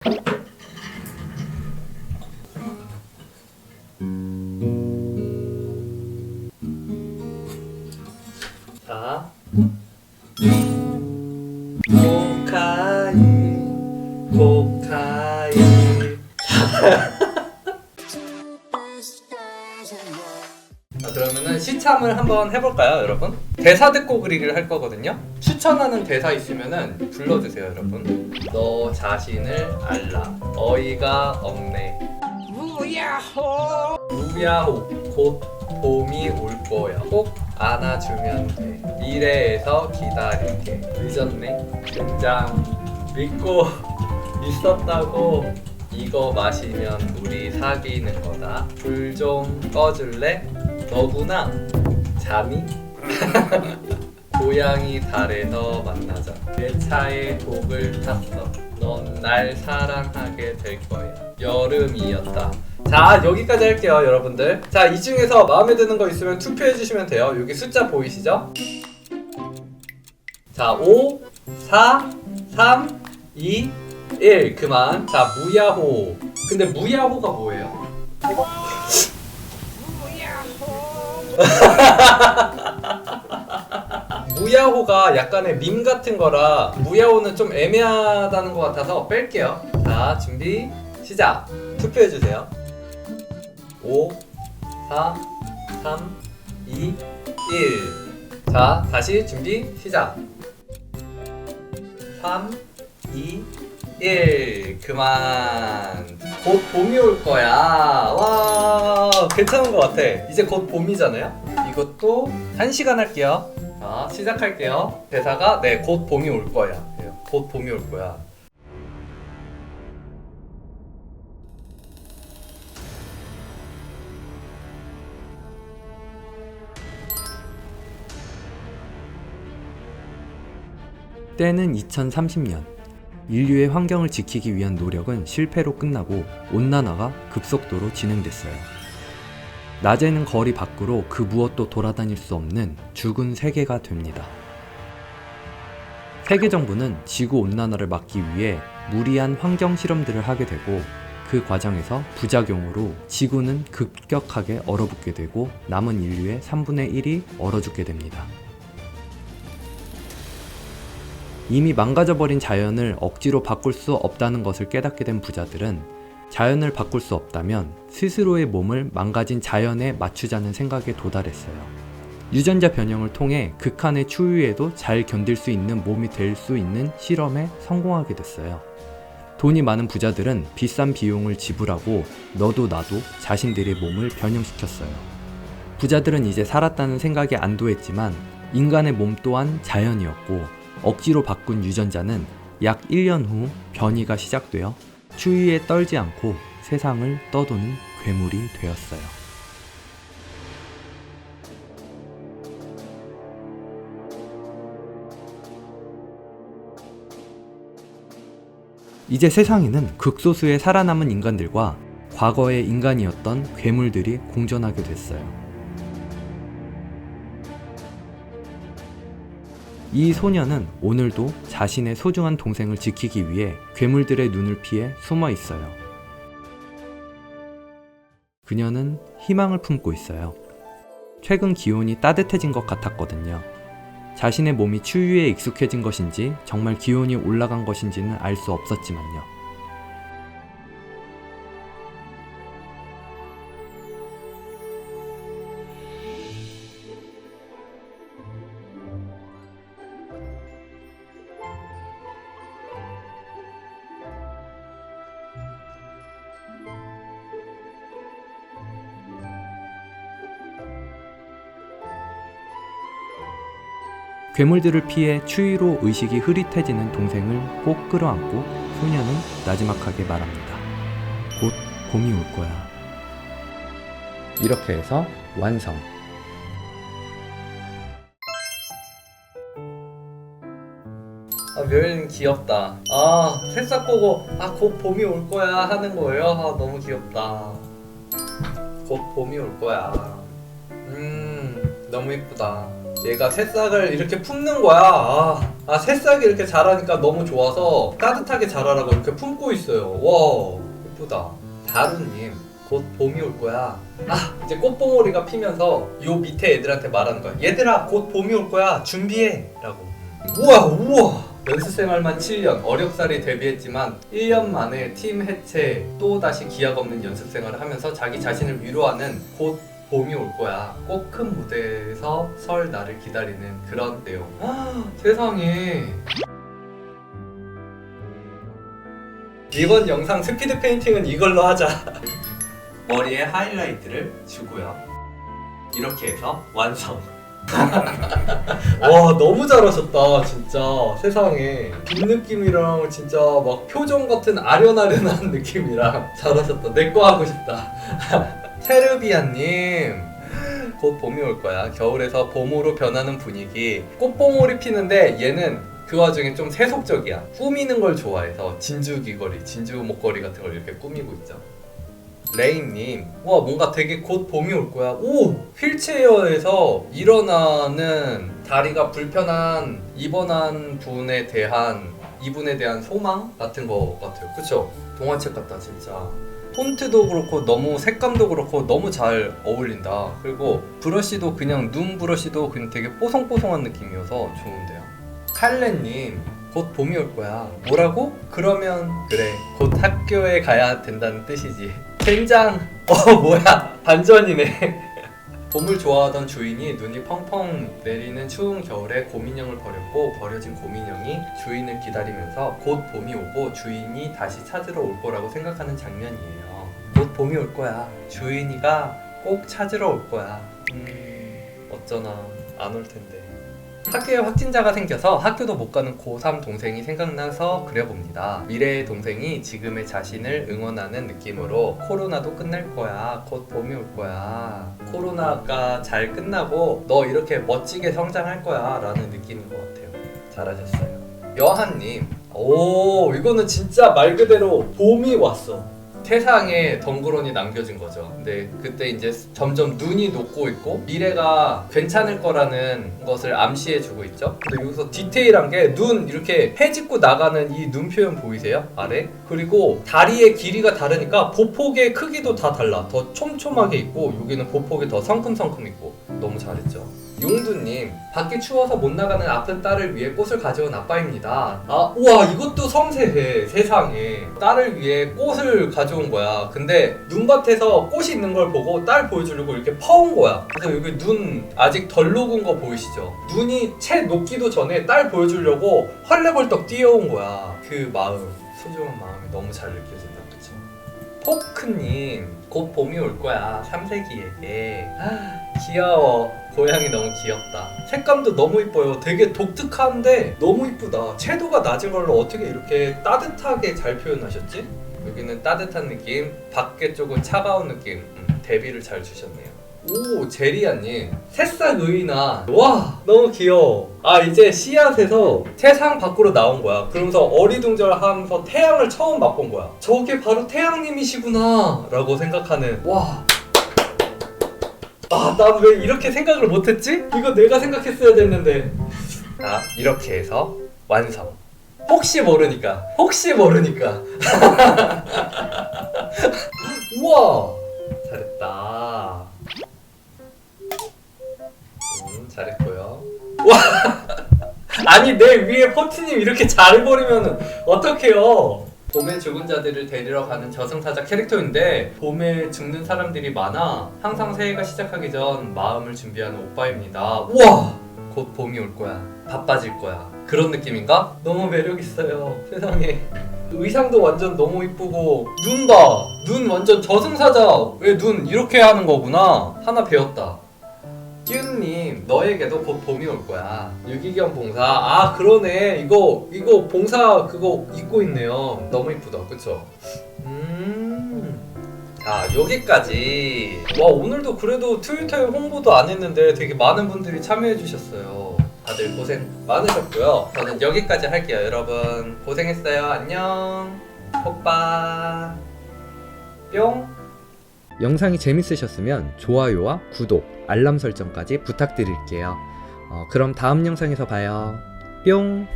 자, 코카인, 코카인. 그러면은 시참을 한번 해볼까요, 여러분? 대사 듣고 그리기를 할 거거든요. 추천하는 대사 있으면은 불러주세요, 여러분. 너 자신을 알라. 어이가 없네. 무야호. 무야호. 곧 봄이 올 거야. 꼭 안아주면 돼. 미래에서 기다릴게. 늦었네. 등장. 믿고 있었다고. 이거 마시면 우리 사귀는 거다. 불 좀 꺼줄래? 너구나. 잠이? 고양이 달에서 만나자. 내 차에 독을 탔어. 넌 날 사랑하게 될 거야. 여름이었다. 자, 여기까지 할게요, 여러분들. 자, 이 중에서 마음에 드는 거 있으면 투표해 주시면 돼요. 여기 숫자 보이시죠? 자, 5, 4, 3, 2, 1. 그만. 자, 무야호. 근데 무야호가 뭐예요? 무야호가 약간의 밈 같은 거라 무야호는 좀 애매하다는 것 같아서 뺄게요. 자, 준비 시작. 투표해주세요. 5, 4, 3, 2, 1. 자, 다시 준비 시작. 3, 2, 1. 그만. 곧 봄이 올 거야. 와, 괜찮은 것 같아. 이제 곧 봄이잖아요. 이것도 1시간 할게요. 자, 시작할게요. 대사가 네, 곧 봄이 올 거야. 곧 봄이 올 거야. 때는 2030년. 인류의 환경을 지키기 위한 노력은 실패로 끝나고 온난화가 급속도로 진행됐어요. 낮에는 거리 밖으로 그 무엇도 돌아다닐 수 없는 죽은 세계가 됩니다. 세계 정부는 지구 온난화를 막기 위해 무리한 환경 실험들을 하게 되고 그 과정에서 부작용으로 지구는 급격하게 얼어붙게 되고 남은 인류의 3분의 1이 얼어 죽게 됩니다. 이미 망가져버린 자연을 억지로 바꿀 수 없다는 것을 깨닫게 된 부자들은 자연을 바꿀 수 없다면 스스로의 몸을 망가진 자연에 맞추자는 생각에 도달했어요. 유전자 변형을 통해 극한의 추위에도 잘 견딜 수 있는 몸이 될 수 있는 실험에 성공하게 됐어요. 돈이 많은 부자들은 비싼 비용을 지불하고 너도 나도 자신들의 몸을 변형시켰어요. 부자들은 이제 살았다는 생각에 안도했지만 인간의 몸 또한 자연이었고 억지로 바꾼 유전자는 약 1년 후 변이가 시작되어 추위에 떨지 않고 세상을 떠도는 괴물이 되었어요. 이제 세상에는 극소수의 살아남은 인간들과 과거의 인간이었던 괴물들이 공존하게 됐어요. 이 소녀는 오늘도 자신의 소중한 동생을 지키기 위해 괴물들의 눈을 피해 숨어 있어요. 그녀는 희망을 품고 있어요. 최근 기온이 따뜻해진 것 같았거든요. 자신의 몸이 추위에 익숙해진 것인지 정말 기온이 올라간 것인지는 알 수 없었지만요. 괴물들을 피해 추위로 의식이 흐릿해지는 동생을 꼭 끌어안고 소녀는 나지막하게 말합니다. 곧 봄이 올 거야. 이렇게 해서 완성. 아, 묘연 귀엽다. 아, 새싹 보고 곧 봄이 올 거야 하는 거예요. 아, 너무 귀엽다. 곧 봄이 올 거야. 너무 예쁘다. 얘가 새싹을 이렇게 품는 거야. 새싹이 이렇게 자라니까 너무 좋아서 따뜻하게 자라라고 이렇게 품고 있어요. 와, 예쁘다. 다루님, 곧 봄이 올 거야. 이제 꽃봉오리가 피면서 요 밑에 애들한테 말하는 거야. 얘들아, 곧 봄이 올 거야. 준비해. 라고. 우와. 연습생활만 7년, 어렵사리 데뷔했지만 1년 만에 팀 해체, 또 다시 기약 없는 연습생활을 하면서 자기 자신을 위로하는 곧 봄이 올 거야. 꼭 큰 무대에서 설 나를 기다리는 그런 내용. 세상에. 이번 영상 스피드 페인팅은 이걸로 하자. 머리에 하이라이트를 주고요. 이렇게 해서 완성. 와, 너무 잘하셨다 진짜. 세상에 빈 느낌이랑 진짜 막 표정 같은 아련아련한 느낌이랑 잘하셨다. 내 거 하고 싶다. 세르비아님, 곧 봄이 올 거야. 겨울에서 봄으로 변하는 분위기. 꽃봉오리 피는데 얘는 그 와중에 좀 세속적이야. 꾸미는 걸 좋아해서 진주 귀걸이, 진주 목걸이 같은 걸 이렇게 꾸미고 있죠. 레인님, 와, 뭔가 되게 곧 봄이 올 거야. 오! 휠체어에서 일어나는 다리가 불편한 입원한 분에 대한 이분에 대한 소망 같은 거 같아요. 그쵸? 동화책 같다 진짜. 폰트도 그렇고 너무 색감도 그렇고 너무 잘 어울린다. 그리고 브러쉬도 그냥 눈 브러쉬도 그냥 되게 뽀송뽀송한 느낌이어서 좋은데요. 칼레님, 곧 봄이 올 거야. 뭐라고? 그러면 그래, 곧 학교에 가야 된다는 뜻이지. 젠장! 뭐야, 반전이네. 봄을 좋아하던 주인이 눈이 펑펑 내리는 추운 겨울에 곰인형을 버렸고, 버려진 곰인형이 주인을 기다리면서 곧 봄이 오고 주인이 다시 찾으러 올 거라고 생각하는 장면이에요. 곧 봄이 올 거야. 주인이가 꼭 찾으러 올 거야. 어쩌나 안 올 텐데. 학교에 확진자가 생겨서 학교도 못 가는 고3 동생이 생각나서 그려봅니다. 미래의 동생이 지금의 자신을 응원하는 느낌으로 코로나도 끝날 거야. 곧 봄이 올 거야. 코로나가 잘 끝나고 너 이렇게 멋지게 성장할 거야. 라는 느낌인 것 같아요. 잘하셨어요. 여한님, 오, 이거는 진짜 말 그대로 봄이 왔어. 세상에 덩그러니 남겨진 거죠. 근데 그때 이제 점점 눈이 녹고 있고 미래가 괜찮을 거라는 것을 암시해주고 있죠. 근데 여기서 디테일한 게 눈 이렇게 해집고 나가는 이 눈 표현 보이세요? 아래? 그리고 다리의 길이가 다르니까 보폭의 크기도 다 달라. 더 촘촘하게 있고 여기는 보폭이 더 성큼성큼 있고. 너무 잘했죠. 용두님, 밖이 추워서 못 나가는 아픈 딸을 위해 꽃을 가져온 아빠입니다. 우와, 이것도 섬세해. 세상에. 딸을 위해 꽃을 가져온 거야. 근데 눈밭에서 꽃이 있는 걸 보고 딸 보여주려고 이렇게 퍼온 거야. 그래서 여기 눈 아직 덜 녹은 거 보이시죠? 눈이 채 녹기도 전에 딸 보여주려고 헐레벌떡 뛰어온 거야. 그 마음, 소중한 마음이 너무 잘 느껴진다. 그쵸? 포크님, 곧 봄이 올 거야. 3세기에게. 귀여워. 고양이 너무 귀엽다. 색감도 너무 이뻐요. 되게 독특한데 너무 이쁘다. 채도가 낮은 걸로 어떻게 이렇게 따뜻하게 잘 표현하셨지? 여기는 따뜻한 느낌, 밖에 쪽은 차가운 느낌. 대비를 잘 주셨네요. 오, 제리아님, 새싹 의인아. 와, 너무 귀여워. 이제 씨앗에서 세상 밖으로 나온 거야. 그러면서 어리둥절하면서 태양을 처음 맛본 거야. 저게 바로 태양님이시구나 라고 생각하는. 와, 난 왜 이렇게 생각을 못했지? 이거 내가 생각했어야 됐는데. 이렇게 해서 완성. 혹시 모르니까. 우와, 잘했다. 잘했고요. 와, 아니 내 위에 포트님 이렇게 잘해버리면 어떡해요. 봄에 죽은 자들을 데리러 가는 저승사자 캐릭터인데 봄에 죽는 사람들이 많아. 항상 새해가 시작하기 전 마음을 준비하는 오빠입니다. 우와! 곧 봄이 올 거야. 바빠질 거야. 그런 느낌인가? 너무 매력있어요. 세상에. 의상도 완전 너무 이쁘고 눈 봐! 눈 완전 저승사자! 왜 눈 이렇게 하는 거구나. 하나 배웠다. 끼운님, 너에게도 곧 봄이 올 거야. 유기견 봉사. 그러네. 이거 봉사 그거 입고 있네요. 너무 이쁘다. 그쵸? 여기까지. 와, 오늘도 그래도 트위터에 홍보도 안 했는데 되게 많은 분들이 참여해 주셨어요. 다들 고생 많으셨고요. 저는 여기까지 할게요. 여러분 고생했어요. 안녕. 오빠 뿅. 영상이 재밌으셨으면 좋아요와 구독, 알람 설정까지 부탁드릴게요. 그럼 다음 영상에서 봐요. 뿅!